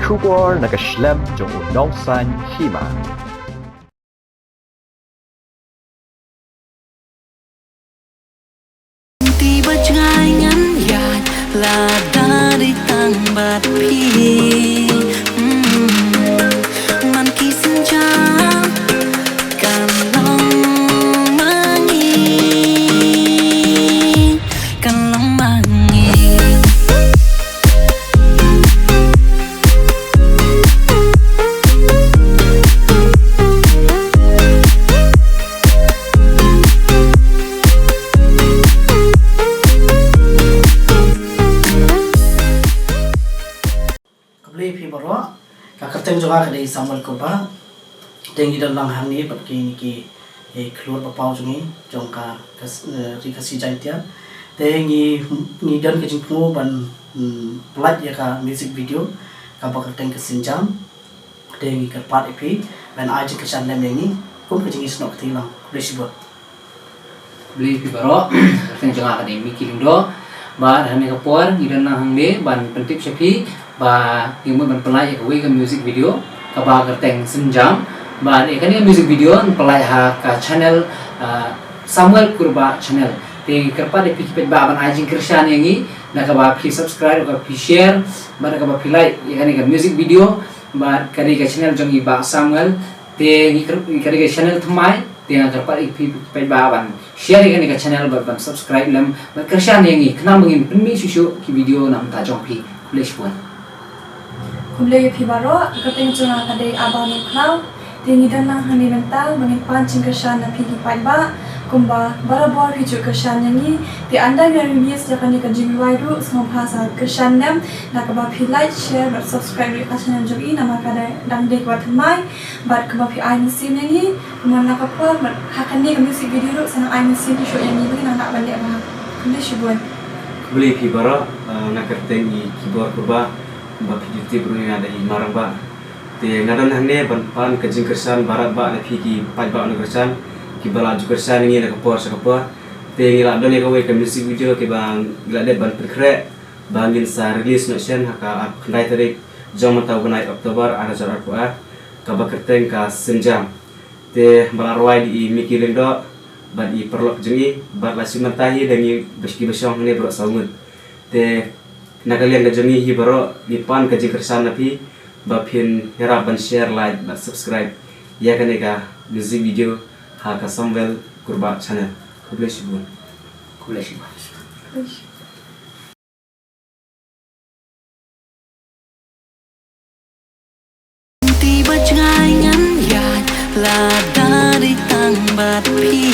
Kubor nakaslem jong unongsan hima. Tiba jangan yat la dari tangbat pi man kisenja kalong mangi Kabeli pi baru, kakak juga kadai samal kurba, tinggi dalam hang ni pergi niki keluar bapau jungi, jongka rikasi jantian, tinggi ni dan kejengmu ban pelat ya ka music video, kabak keteng kesenjam, tinggi kerpat ipi, ban aja kesan lem yang ni, pun kejengi senok tilang, boleh sibuk. Beli pi baro teng janga kadi mikiling do ba hane kapor gidan na hangde ban pentip sapi ba imu ban pelai ka we ka music video ka ba kerteng senjam ba kan music video pelai ha ka channel Samuel Kurba channel te kerpa de pi ba ban ajing kersan yangi na ka ba pi subscribe ka pi share ba ka ba pi like kan ka music video ba kari ka channel jongi ba Samuel te kari ka channel thmai dengan kerpat ipi ban share kan ke channel ban subscribe lam ban kersan yang ni kena mengin penmi susu ki video nam ta jong pi flash pun kumlay pi baro kateng junga kadai abang klau tingi dan nang hani mental mengin pancing kersan na pi pai ba kumba barabor hiju kersan yang ni di anda yang reviews jakan ni ka jimi wairu semua bahasa kersan nam nak ba pi like share dan subscribe di channel jogi nama kadai dang dek wat mai bat ka ba pi ai mesin yang ni kumon nak apa hakan ni music video ru sana ai mesin di show yang ni bagi nak balik ba kumlay shibun Beli pi bara nak kerteng i keyboard kurba ba video bro ada i marang ba te ngadan hangne ban pan kejing kersan barat ba na pi ki pai ba na kersan ki bala ju kersan ni na kapor sa kapor te ngila don ni ka we ka music video ke bang ngila de ban perkre bangin sa release no sen haka khandai tarik jom tau banai Oktober ada jarak kuat ka ba kerteng ka senjam te bala roi di mikirin do ban i perlok jengi bat la simantahi dangi beski besong ne bro saungun te nakalian ka jengi hi baro ni pan ka jikersan napi ba pin hera ban share like ban subscribe ya kan ka music video ha ka Samuel Kurba channel kublesi bun tiba jangan yat la dari tangbat pi